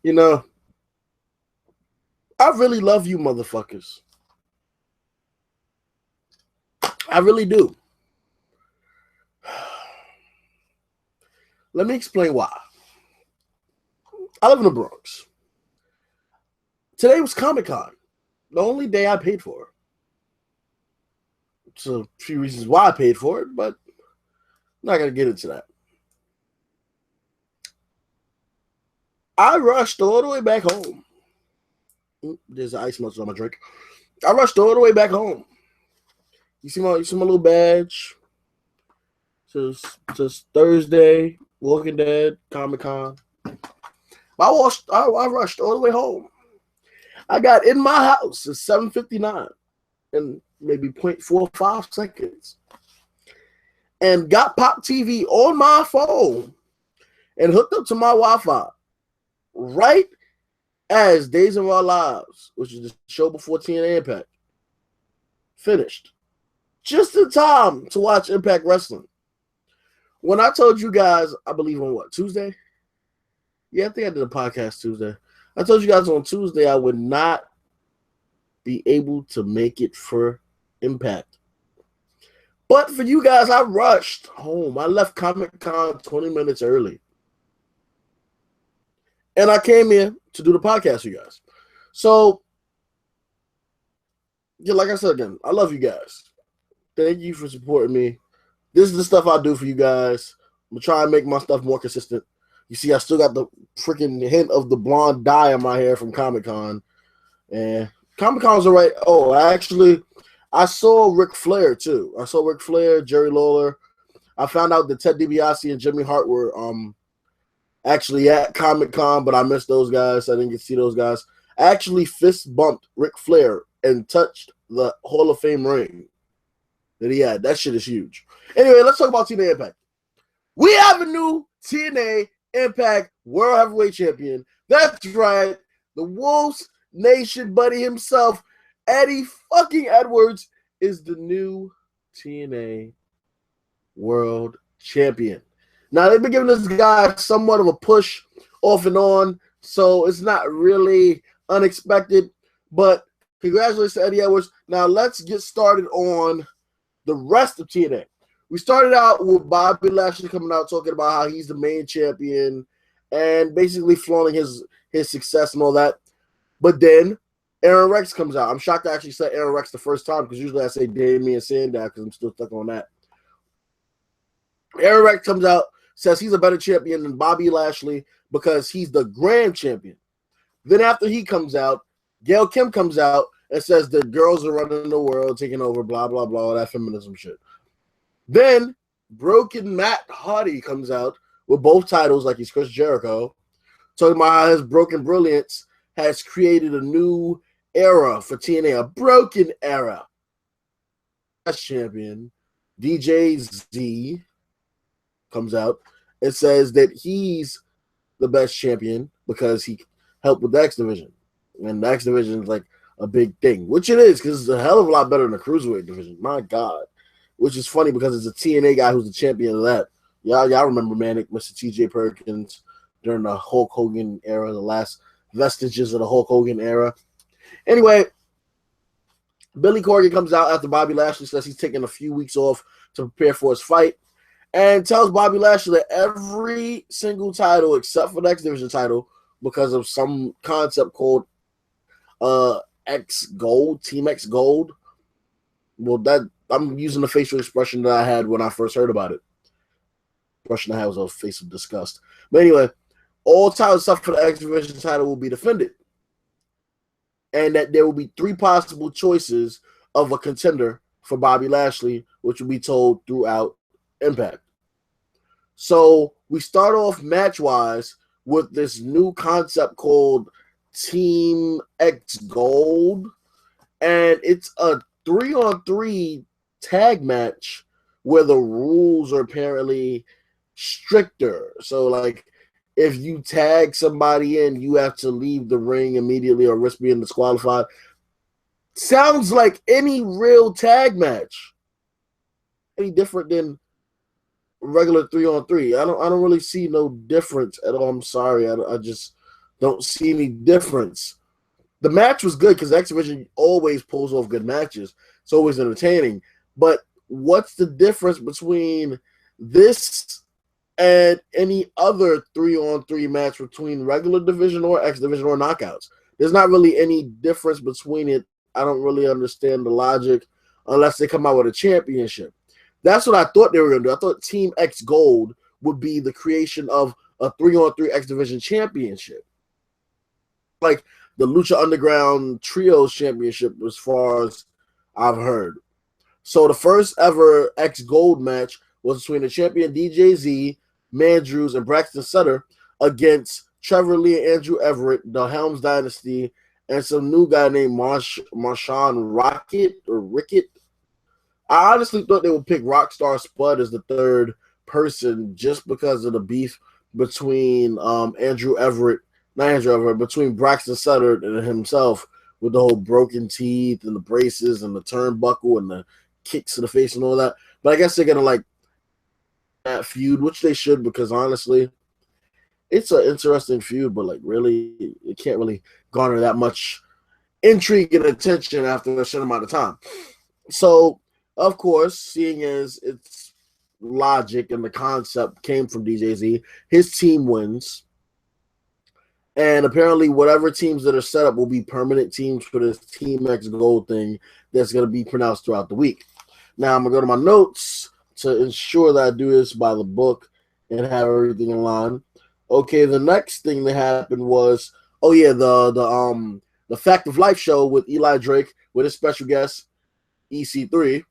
You know, I really love you motherfuckers. I really do. Let me explain why. I live in the Bronx. Today was Comic-Con. The only day I paid for it. So a few reasons why I paid for it, but I'm not going to get into that. I rushed all the way back home. There's ice melted on my drink. I rushed all the way back home. You see my little badge? Says Thursday, Walking Dead, Comic-Con. I rushed all the way home. I got in my house at 7:59 in maybe 0.45 seconds. And got Pop TV on my phone and hooked up to my Wi-Fi right as Days of Our Lives, which is the show before TNA Impact, finished. Just in time to watch Impact Wrestling. When I told you guys, I believe on what, Tuesday? Yeah, I think I did a podcast Tuesday. I told you guys on Tuesday I would not be able to make it for Impact. But for you guys, I rushed home. I left Comic-Con 20 minutes early. And I came here to do the podcast for you guys. So, yeah, like I said again, I love you guys. Thank you for supporting me. This is the stuff I do for you guys. I'm going to try and make my stuff more consistent. You see, I still got the freaking hint of the blonde dye in my hair from Comic-Con. And Comic-Con's all right. Oh, I saw Ric Flair, too. I saw Ric Flair, Jerry Lawler. I found out that Ted DiBiase and Jimmy Hart were actually at Comic-Con, but I missed those guys. I didn't get to see those guys. I actually fist bumped Ric Flair and touched the Hall of Fame ring that he had. That shit is huge. Anyway, let's talk about TNA Impact. We have a new TNA Impact World Heavyweight Champion. That's right. The Wolves Nation buddy himself, Eddie fucking Edwards, is the new TNA World Champion. Now, they've been giving this guy somewhat of a push off and on, so it's not really unexpected. But congratulations to Eddie Edwards. Now, let's get started on the rest of TNA. We started out with Bobby Lashley coming out talking about how he's the main champion and basically flaunting his success and all that. But then Aaron Rex comes out. I'm shocked I actually said Aaron Rex the first time because usually I say Damian Sandow because I'm still stuck on that. Aaron Rex comes out, says he's a better champion than Bobby Lashley because he's the grand champion. Then after he comes out, Gail Kim comes out and says the girls are running the world, taking over, blah, blah, blah, all that feminism shit. Then Broken Matt Hardy comes out with both titles like he's Chris Jericho, talking about how his Broken Brilliance has created a new era for TNA, a broken era. As champion, DJ Z comes out and says that he's the best champion because he helped with the X Division. And the X Division is like a big thing, which it is because it's a hell of a lot better than the Cruiserweight division. My God. Which is funny because it's a TNA guy who's the champion of that. Y'all remember Manic, Mr. TJ Perkins during the Hulk Hogan era, the last vestiges of the Hulk Hogan era. Anyway, Billy Corgan comes out after Bobby Lashley says he's taking a few weeks off to prepare for his fight and tells Bobby Lashley that every single title except for the X Division title, because of some concept called X Gold, Team X Gold. Well, that I'm using the facial expression that I had when I first heard about it. The expression I had was a face of disgust. But anyway, all titles except for the X Division title will be defended. And that there will be 3 possible choices of a contender for Bobby Lashley, which will be told throughout Impact. So we start off match-wise with this new concept called Team X Gold. And it's a 3-on-3 tag match where the rules are apparently stricter. So, like, if you tag somebody in, you have to leave the ring immediately or risk being disqualified. Sounds like any real tag match. Any different than regular 3-on-3. I don't really see no difference at all. I'm sorry. I just don't see any difference. The match was good because X Division always pulls off good matches. It's always entertaining. But what's the difference between this and any other 3-on-3 match between regular division or X Division or knockouts? There's not really any difference between it. I don't really understand the logic unless they come out with a championship. That's what I thought they were going to do. I thought Team X Gold would be the creation of a 3-on-3 X Division championship. Like the Lucha Underground Trios Championship, as far as I've heard. So the first ever X Gold match was between the champion DJZ, Mandrews, and Braxton Sutter against Trevor Lee and Andrew Everett, the Helms Dynasty, and some new guy named Marshawn Rickett. I honestly thought they would pick Rockstar Spud as the third person just because of the beef between between Braxton Sutter and himself, with the whole broken teeth and the braces and the turnbuckle and the kicks to the face and all that. But I guess they're gonna like that feud, which they should, because honestly, it's an interesting feud, but like really, it can't really garner that much intrigue and attention after a certain amount of time. So, of course, seeing as its logic and the concept came from DJZ, his team wins. And apparently, whatever teams that are set up will be permanent teams for this Team X Gold thing that's going to be pronounced throughout the week. Now, I'm going to go to my notes to ensure that I do this by the book and have everything in line. Okay, the next thing that happened was, the Fact of Life show with Eli Drake with his special guest, EC3.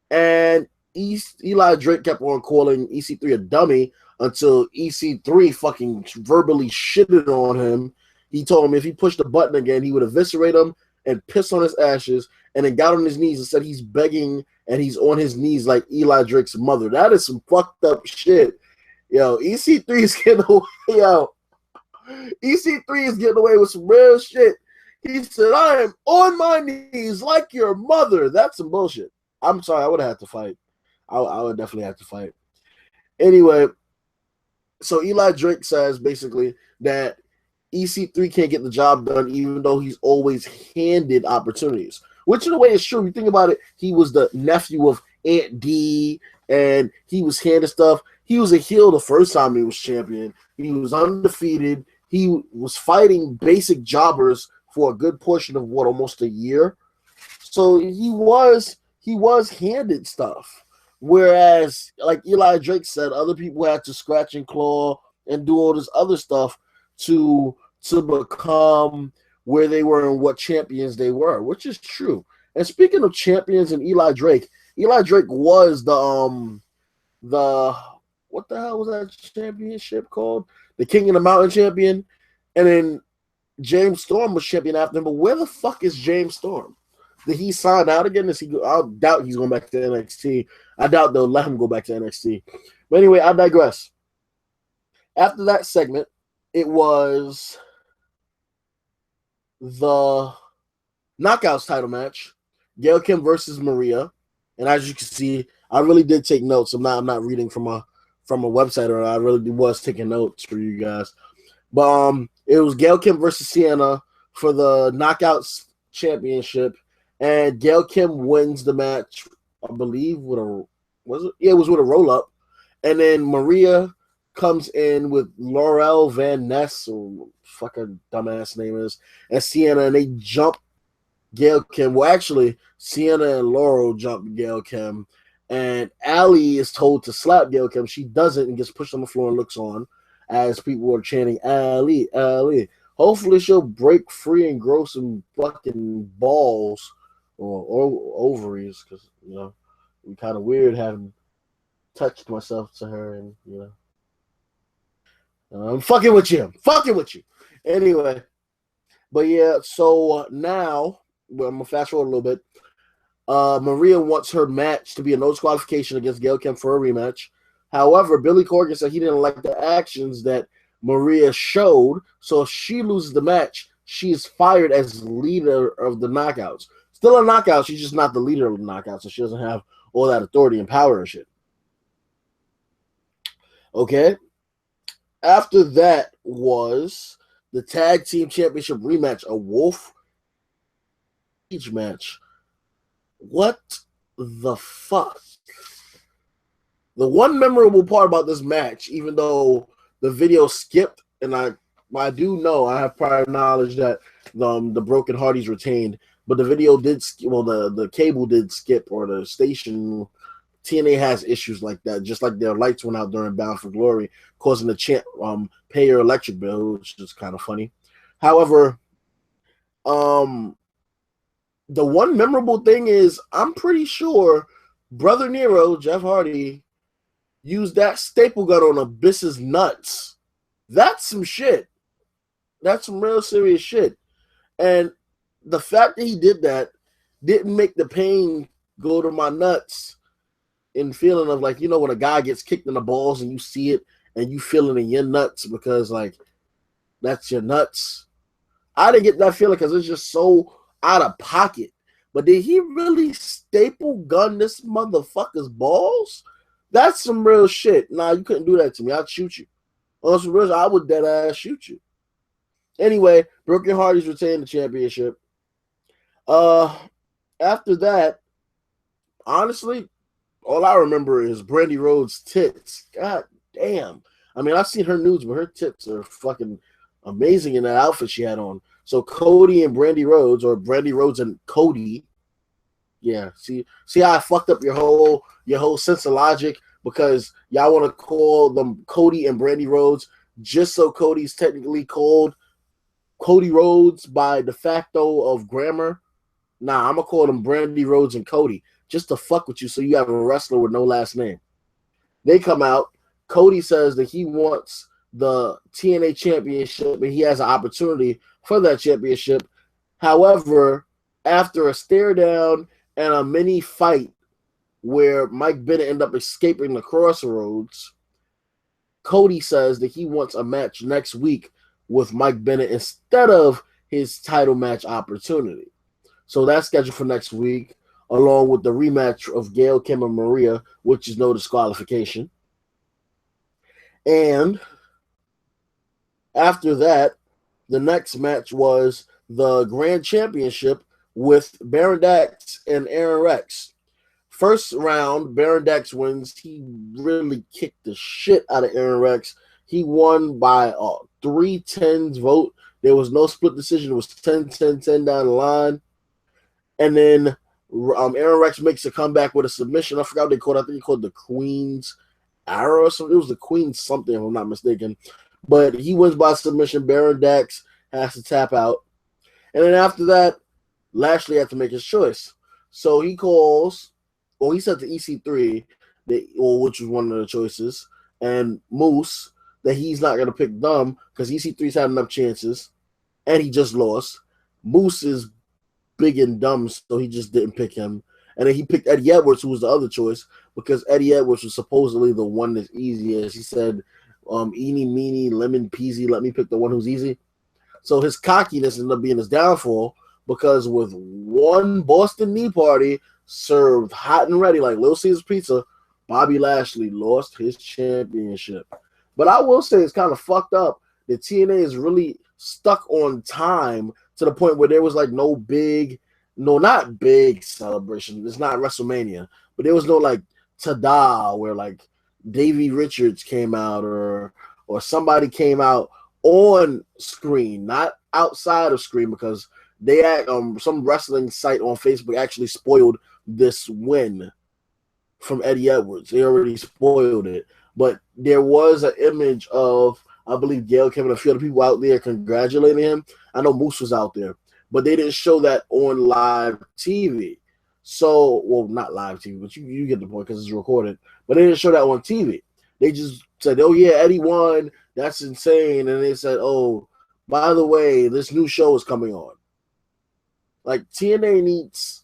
And Eli Drake kept on calling EC3 a dummy until EC3 fucking verbally shitted on him. He told him if he pushed the button again, he would eviscerate him and piss on his ashes, and then got on his knees and said he's begging and he's on his knees like Eli Drake's mother. That is some fucked up shit. Yo, EC3 is getting away, EC3 is getting away with some real shit. He said, I am on my knees like your mother. That's some bullshit. I'm sorry, I would have had to fight. I would definitely have to fight. Anyway, so Eli Drake says basically that EC3 can't get the job done even though he's always handed opportunities. Which in a way is true. You think about it, he was the nephew of Aunt D, and he was handed stuff. He was a heel the first time he was champion. He was undefeated. He was fighting basic jobbers for a good portion of almost a year. So he was handed stuff. Whereas, like Eli Drake said, other people had to scratch and claw and do all this other stuff to become where they were and what champions they were, which is true. And speaking of champions and Eli Drake was the what the hell was that championship called? The King of the Mountain champion. And then James Storm was champion after him. But where the fuck is James Storm? Did he sign out again? I doubt he's going back to NXT. I doubt they'll let him go back to NXT. But anyway, I digress. After that segment, it was the Knockouts title match, Gail Kim versus Maria. And as you can see, I really did take notes. I'm not reading from a website, or I really was taking notes for you guys. But it was Gail Kim versus Sienna for the Knockouts championship. And Gail Kim wins the match, I believe, with a roll up. And then Maria comes in with Laurel Van Ness, or fucking dumbass name is, and Sienna, and they jump Gail Kim. Well, actually, Sienna and Laurel jump Gail Kim, and Allie is told to slap Gail Kim. She doesn't and gets pushed on the floor and looks on as people are chanting, Allie, Allie. Hopefully she'll break free and grow some fucking balls or ovaries, because, you know, it'd be kind of weird having touched myself to her, and, you know. I'm fucking with you. Anyway, but yeah, so now, I'm going to fast forward a little bit. Maria wants her match to be a no disqualification against Gail Kim for a rematch. However, Billy Corgan said he didn't like the actions that Maria showed, so if she loses the match, she is fired as leader of the Knockouts. Still a knockout, she's just not the leader of the Knockouts, so she doesn't have all that authority and power and shit. Okay. After that was the tag team championship rematch, a Wolf Cage match. What the fuck? The one memorable part about this match, even though the video skipped, and I do know, I have prior knowledge that the Broken Hardys retained, but the video did, well, the cable did skip, or the station. TNA has issues like that, just like their lights went out during Bound for Glory, causing the champ pay your electric bill, which is kind of funny. However, the one memorable thing is, I'm pretty sure Brother Nero, Jeff Hardy, used that staple gun on Abyss's nuts. That's some shit. That's some real serious shit. And the fact that he did that didn't make the pain go to my nuts in feeling of, like, you know, when a guy gets kicked in the balls and you see it and you feel it in your nuts because, like, that's your nuts. I didn't get that feeling because it's just so out of pocket. But did he really staple gun this motherfucker's balls? That's some real shit. Nah, you couldn't do that to me. I'd shoot you. On some real, I would dead ass shoot you. Anyway, Broken Hardys retained the championship. After that, honestly, all I remember is Brandy Rhodes' tits. God damn. I mean, I've seen her nudes, but her tits are fucking amazing in that outfit she had on. So Cody and Brandy Rhodes, or Brandy Rhodes and Cody. Yeah, see how I fucked up your whole sense of logic, because y'all want to call them Cody and Brandy Rhodes just so Cody's technically called Cody Rhodes by de facto of grammar. Nah, I'm gonna call them Brandy Rhodes and Cody just to fuck with you, so you have a wrestler with no last name. They come out. Cody says that he wants the TNA championship and he has an opportunity for that championship. However, after a stare down and a mini fight where Mike Bennett ended up escaping the crossroads, Cody says that he wants a match next week with Mike Bennett instead of his title match opportunity. So that's scheduled for next week, along with the rematch of Gail, Kim, and Maria, which is no disqualification. And after that, the next match was the Grand Championship with Baron Dax and Aaron Rex. First round, Baron Dax wins. He really kicked the shit out of Aaron Rex. He won by 3-10 vote. There was no split decision. It was 10-10-10 down the line. And then Aaron Rex makes a comeback with a submission. I forgot what they called it. I think he called the Queen's Arrow or something. It was the Queen's something, if I'm not mistaken. But he wins by submission. Baron Dax has to tap out. And then after that, Lashley had to make his choice. So he calls, he said to EC3, which was one of the choices, and Moose, that he's not going to pick them because EC3's had enough chances, and he just lost. Moose is big and dumb, so he just didn't pick him. And then he picked Eddie Edwards, who was the other choice, because Eddie Edwards was supposedly the one that's easiest. He said, eeny, meeny, lemon, peasy, let me pick the one who's easy. So his cockiness ended up being his downfall, because with one Boston Knee Party served hot and ready like Little Caesar's Pizza, Bobby Lashley lost his championship. But I will say it's kind of fucked up that TNA is really stuck on time to the point where there was like not big celebration. It's not WrestleMania, but there was no like ta-da where like Davey Richards came out or somebody came out on screen, not outside of screen, because they had some wrestling site on Facebook actually spoiled this win from Eddie Edwards. They already spoiled it. But there was an image of, I believe, Gail Kim and a few other people out there congratulating him. I know Moose was out there, but they didn't show that on live TV. So, well, not live TV, but you get the point because it's recorded. But they didn't show that on TV. They just said, oh, yeah, Eddie won. That's insane. And they said, oh, by the way, this new show is coming on. Like, TNA needs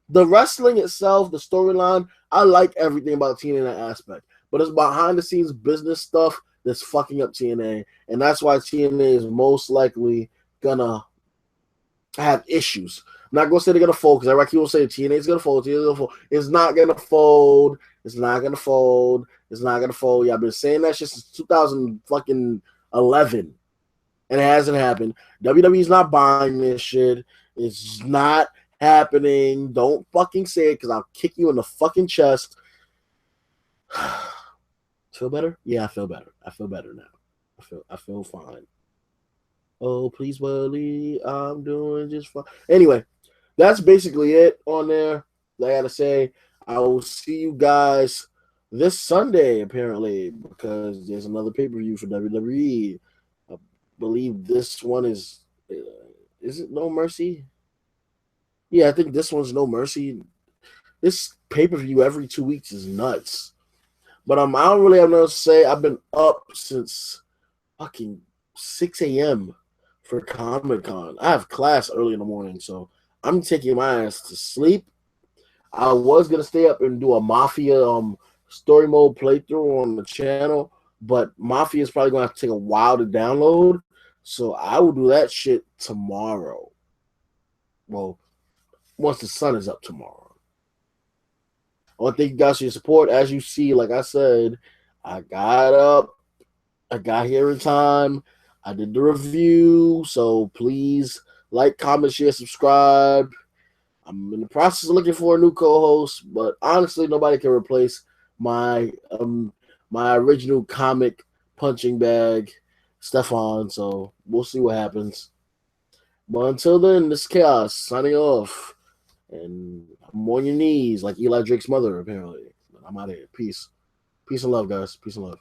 the wrestling itself, the storyline. I like everything about TNA in that aspect. But it's behind the scenes business stuff that's fucking up TNA. And that's why TNA is most likely gonna have issues. I'm not gonna say they're gonna fold, because I reckon people say TNA is gonna fold, TNA is gonna fold. It's not gonna fold. It's not gonna fold. It's not gonna fold. Yeah, I've been saying that shit since 2011, and it hasn't happened. WWE's not buying this shit. It's not happening. Don't fucking say it because I'll kick you in the fucking chest. Feel better? Yeah, I feel better. I feel better now. I feel fine. Oh, please believe I'm doing just fine. Anyway, that's basically it on there. I gotta say, I will see you guys this Sunday, apparently, because there's another pay-per-view for WWE. I believe this one is it No Mercy? Yeah, I think this one's No Mercy. This pay-per-view every 2 weeks is nuts. But I don't really have nothing to say. I've been up since fucking 6 a.m. for Comic Con. I have class early in the morning, so I'm taking my ass to sleep. I was gonna stay up and do a Mafia story mode playthrough on the channel, but Mafia is probably gonna have to take a while to download. So I will do that shit tomorrow. Well, once the sun is up tomorrow. I want to thank you guys for your support. As you see, like I said, I got up. I got here in time. I did the review. So please like, comment, share, subscribe. I'm in the process of looking for a new co-host, but honestly, nobody can replace my my original comic punching bag, Stefan. So we'll see what happens. But until then, this is Chaos signing off. And I'm on your knees like Eli Drake's mother, apparently. But I'm out of here. Peace. Peace and love, guys. Peace and love.